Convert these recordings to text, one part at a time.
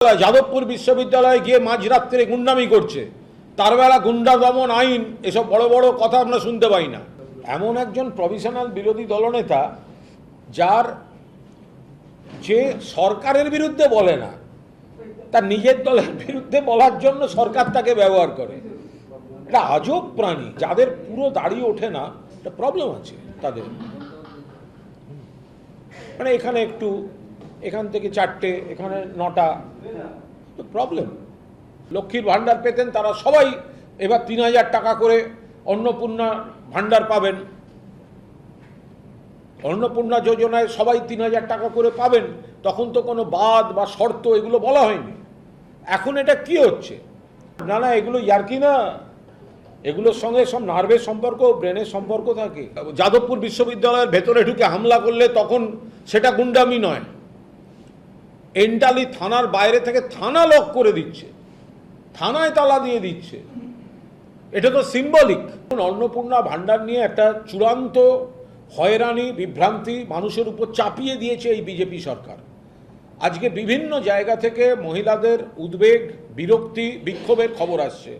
যাদবপুর বিশ্ববিদ্যালয়ে গিয়ে মাঝরাত্রে গুন্ডামি করছে, তার বেলা গুন্ডা দমন আইন, এসব বড় বড় কথা আমরা শুনতে পাই না। এমন একজন প্রফেশনাল বিরোধী দলনেতা যার যে সরকারের বিরুদ্ধে বলে না, তার নিজের দলের বিরুদ্ধে বলার জন্য সরকার তাকে ব্যবহার করে। এটা আজব প্রাণী, যাদের পুরো দাঁড়িয়ে ওঠে না, একটা প্রবলেম আছে তাদের। মানে এখানে একটু, এখান থেকে 4টে, এখানে 9টা, প্রবলেম। লক্ষ্মীর ভাণ্ডার পেতেন তারা সবাই এবার 3000 টাকা করে অন্নপূর্ণা ভাণ্ডার পাবেন। অন্নপূর্ণা যোজনায় সবাই 3000 টাকা করে পাবেন, তখন তো কোনো বাদ বা শর্ত এগুলো বলা হয়নি। এখন এটা কি হচ্ছে? না না, এগুলো ইয়ার্কি না, এগুলোর সঙ্গে সব নার্ভের সম্পর্ক, ব্রেনের সম্পর্ক থাকে। যাদবপুর বিশ্ববিদ্যালয়ের ভেতরে ঢুকে হামলা করলে তখন সেটা গুন্ডামি নয়। এন্টালি থানার বাইরে থেকে থানা লক করে দিচ্ছে, থানায় তালা দিয়ে দিচ্ছে, এটা তো সিম্বলিক। অন্নপূর্ণা ভাণ্ডার নিয়ে একটা চূড়ান্ত হয়রানি, বিভ্রান্তি মানুষের উপর চাপিয়ে দিয়েছে এই বিজেপি সরকার। আজকে বিভিন্ন জায়গা থেকে মহিলাদের উদ্বেগ, বিরক্তি, বিক্ষোভের খবর আসছে।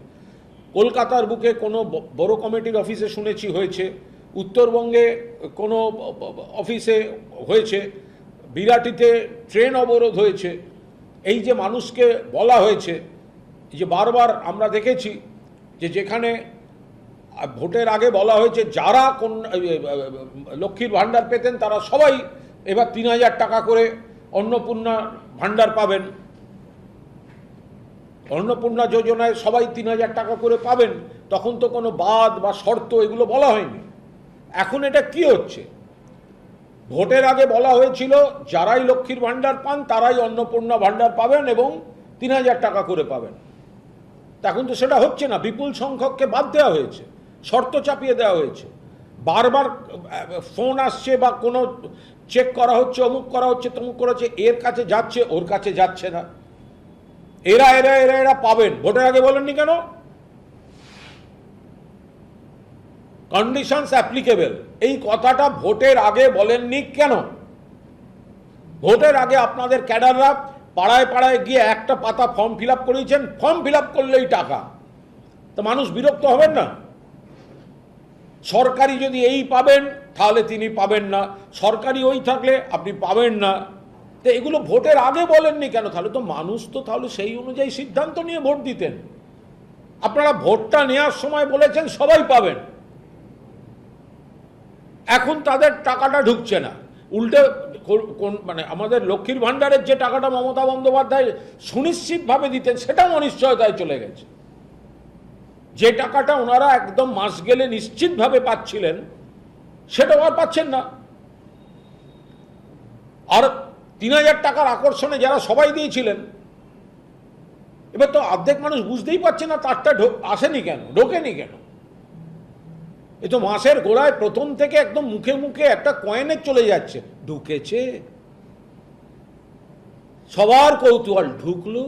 কলকাতার বুকে কোনো বড় কমিটির অফিসে শুনেছি হয়েছে, উত্তরবঙ্গে কোনো অফিসে হয়েছে, বিরাটিতে ট্রেন অবরোধ হয়েছে। এই যে মানুষকে বলা হয়েছে, যে বারবার আমরা দেখেছি যে যেখানে ভোটের আগে বলা হয়েছে যারা কোন লক্ষ্মীর ভাণ্ডার পেতেন তারা সবাই এবার 3000 টাকা করে অন্নপূর্ণা ভাণ্ডার পাবেন। অন্নপূর্ণা যোজনায় সবাই 3000 টাকা করে পাবেন, তখন তো কোনো বাদ বা শর্ত এগুলো বলা হয়নি। এখন এটা কি হচ্ছে? ভোটের আগে বলা হয়েছিল যারাই লক্ষ্মীর ভাণ্ডার পান তারাই অন্নপূর্ণা ভাণ্ডার পাবেন এবং 3000 টাকা করে পাবেন। এখন তো সেটা হচ্ছে না, বিপুল সংখ্যককে বাদ দেওয়া হয়েছে, শর্ত চাপিয়ে দেওয়া হয়েছে। বারবার ফোন আসছে বা কোনো চেক করা হচ্ছে, অমুক করা হচ্ছে, তমুক করা হচ্ছে, এর কাছে যাচ্ছে, ওর কাছে যাচ্ছে না। এরা এরা এরা এরা পাবেন। ভোটের আগে বলেননি কেন? কন্ডিশনস অ্যাপ্লিকেবল, এই কথাটা ভোটের আগে বলেননি কেন? ভোটের আগে আপনাদের ক্যাডাররা পাড়ায় পাড়ায় গিয়ে একটা পাতা ফর্ম ফিল আপ করিয়েছেন, ফর্ম ফিল আপ করলেই টাকা। তো মানুষ বিরক্ত হবেন না? সরকারি যদি এই পাবেন তাহলে তিনি পাবেন না, সরকারি ওই থাকলে আপনি পাবেন না। তো এগুলো ভোটের আগে বলেননি কেন? তাহলে তো মানুষ তো তাহলে সেই অনুযায়ী সিদ্ধান্ত নিয়ে ভোট দিতেন। আপনারা ভোটটা নেওয়ার সময় বলেছেন সবাই পাবেন, এখন তাদের টাকাটা ঢুকছে না। উল্টে মানে আমাদের লক্ষ্মীর ভাণ্ডারের যে টাকাটা মমতা বন্দ্যোপাধ্যায় সুনিশ্চিতভাবে দিতেন সেটাও অনিশ্চয়তায় চলে গেছে। যে টাকাটা ওনারা একদম মাস গেলে নিশ্চিতভাবে পাচ্ছিলেন সেটাও আর পাচ্ছেন না। আর 3000 টাকার আকর্ষণে যারা সবাই দিয়েছিলেন, এবার তো অর্ধেক মানুষ বুঝতেই পারছে না তারটা আসেনি কেন, ঢোকেনি কেন। এ তো মাসের গোড়ায় প্রথম থেকে একদম মুখে মুখে একটা কয়েনে চলে যাচ্ছে, ঢুকেছে, সবার কৌতূহল, ঢুকলো।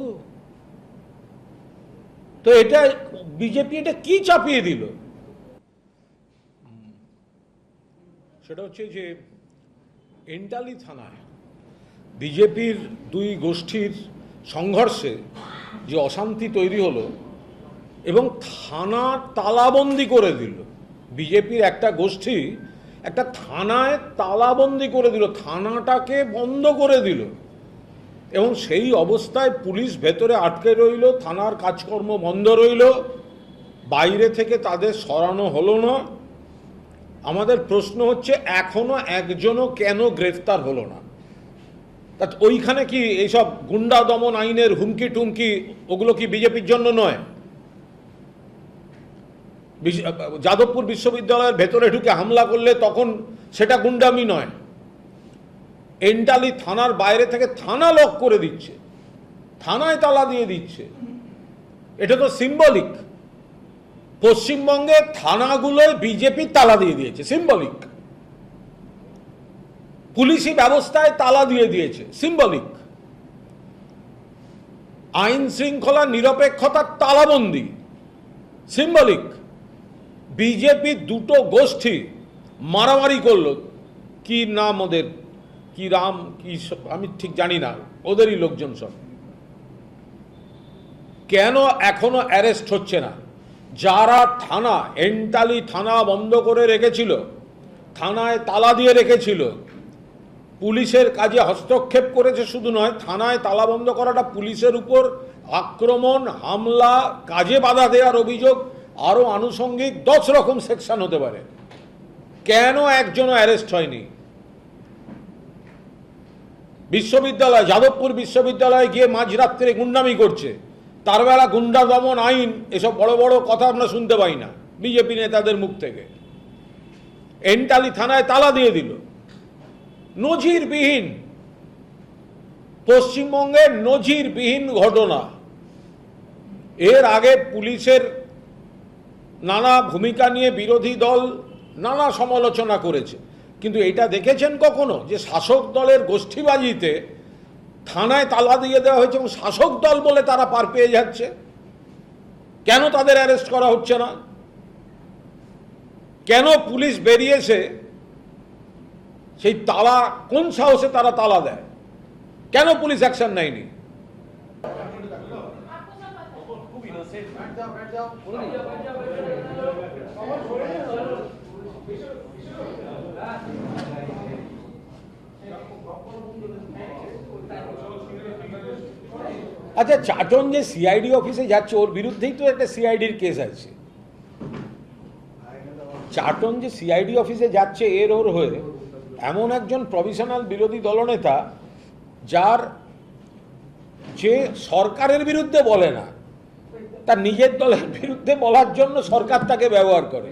তো এটা বিজেপি এটা কি চাপিয়ে দিল? সেটা হচ্ছে যে এন্টালি থানায় বিজেপির দুই গোষ্ঠীর সংঘর্ষে যে অশান্তি তৈরি হলো এবং থানা তালাবন্দি করে দিল। বিজেপির একটা গোষ্ঠী একটা থানায় তালাবন্দি করে দিল, থানাটাকে বন্ধ করে দিল, এবং সেই অবস্থায় পুলিশ ভেতরে আটকে রইল, থানার কাজকর্ম বন্ধ রইল, বাইরে থেকে তাদের সরানো হলো না। আমাদের প্রশ্ন হচ্ছে এখনো একজনও কেন গ্রেফতার হলো না? তা ওইখানে কি এইসব গুন্ডা দমন আইনের হুমকি টুমকি ওগুলো কি বিজেপির জন্য নয়? যাদবপুর বিশ্ববিদ্যালয়ের ভেতরে ঢুকে হামলা করলে তখন সেটা গুন্ডামি নয়। এন্টালি থানার বাইরে থেকে থানা লক করে দিচ্ছে, থানায় তালা দিয়ে দিচ্ছে, এটা তো সিম্বলিক। পশ্চিমবঙ্গে থানাগুলোয় বিজেপি তালা দিয়ে দিয়েছে, সিম্বলিক। পুলিশি ব্যবস্থায় তালা দিয়ে দিয়েছে, সিম্বলিক। আইন শৃঙ্খলা নিরপেক্ষতার তালাবন্দি, সিম্বলিক। বিজেপি দুটো গোষ্ঠী মারামারি করলো, কি নাম ওদের, কি রাম কি, আমি ঠিক জানি না, ওদেরই লোকজন সব। কেন এখনো অ্যারেস্ট হচ্ছে না? যারা থানা, এন্টালি থানা বন্ধ করে রেখেছিল, থানায় তালা দিয়ে রেখেছিল, পুলিশের কাজে হস্তক্ষেপ করেছে, শুধু নয়, থানায় তালা বন্ধ করাটা পুলিশের উপর আক্রমণ, হামলা, কাজে বাধা দেওয়ার অভিযোগ, আরও আনুষঙ্গিক 10 রকম সেকশন হতে পারে। কেন একজনও অ্যারেস্ট হয়নি? বিশ্ববিদ্যালয়, যাদবপুর বিশ্ববিদ্যালয়ে গিয়ে মাঝরাত্রে গুন্ডামি করছে, তার বেলা গুন্ডা দমন আইন, এসব বড় বড় কথা আমরা শুনতে পাই না বিজেপি নেতাদের মুখ থেকে। এন্টালি থানায় তালা দিয়ে দিল, নজিরবিহীন, পশ্চিমবঙ্গের নজিরবিহীন ঘটনা। এর আগে পুলিশের নানা ভূমিকা নিয়ে বিরোধী দল নানা সমালোচনা করেছে, কিন্তু এটা দেখেছেন কখনো যে শাসক দলের গোষ্ঠীবাজিতে থানায় তালা দিয়ে দেওয়া হয়েছে এবং শাসক দল বলে তারা পার পেয়ে যাচ্ছে? কেন তাদের অ্যারেস্ট করা হচ্ছে না? কেন পুলিশ বেরিয়েছে সেই তালা, কোন সাহসে তারা তালা দেয়? কেন পুলিশ অ্যাকশন নেয়নি? আচ্ছা, চাটন যে সিআইডি অফিসে যাচ্ছে, ওর বিরুদ্ধেই তো একটা সিআইডির কেস আছে। চাটন যে সিআইডি অফিসে যাচ্ছে, ওর হয়ে এমন একজন প্রফেশনাল বিরোধী দলনেতা, যে সরকারের বিরুদ্ধে বলে না, তার নিজের দলের বিরুদ্ধে বলার জন্য সরকার তাকে ব্যবহার করে।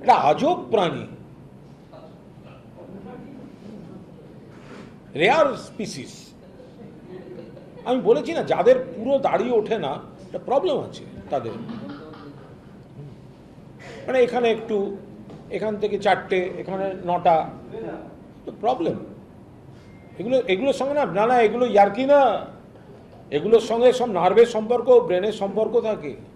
এটা আজব প্রাণী, রেয়ার স্পিসিস। আমি বলেছি না, যাদের পুরো দাঁড়িয়ে ওঠে না, একটা প্রবলেম আছে তাদের। মানে এখানে একটু, এখান থেকে 4টে, এখানে 9টা, তো প্রবলেম। এগুলোর সঙ্গে না, এগুলো ইয়ার্কি না, এগুলোর সঙ্গে সব নার্ভের সম্পর্ক, ব্রেনের সম্পর্ক থাকে।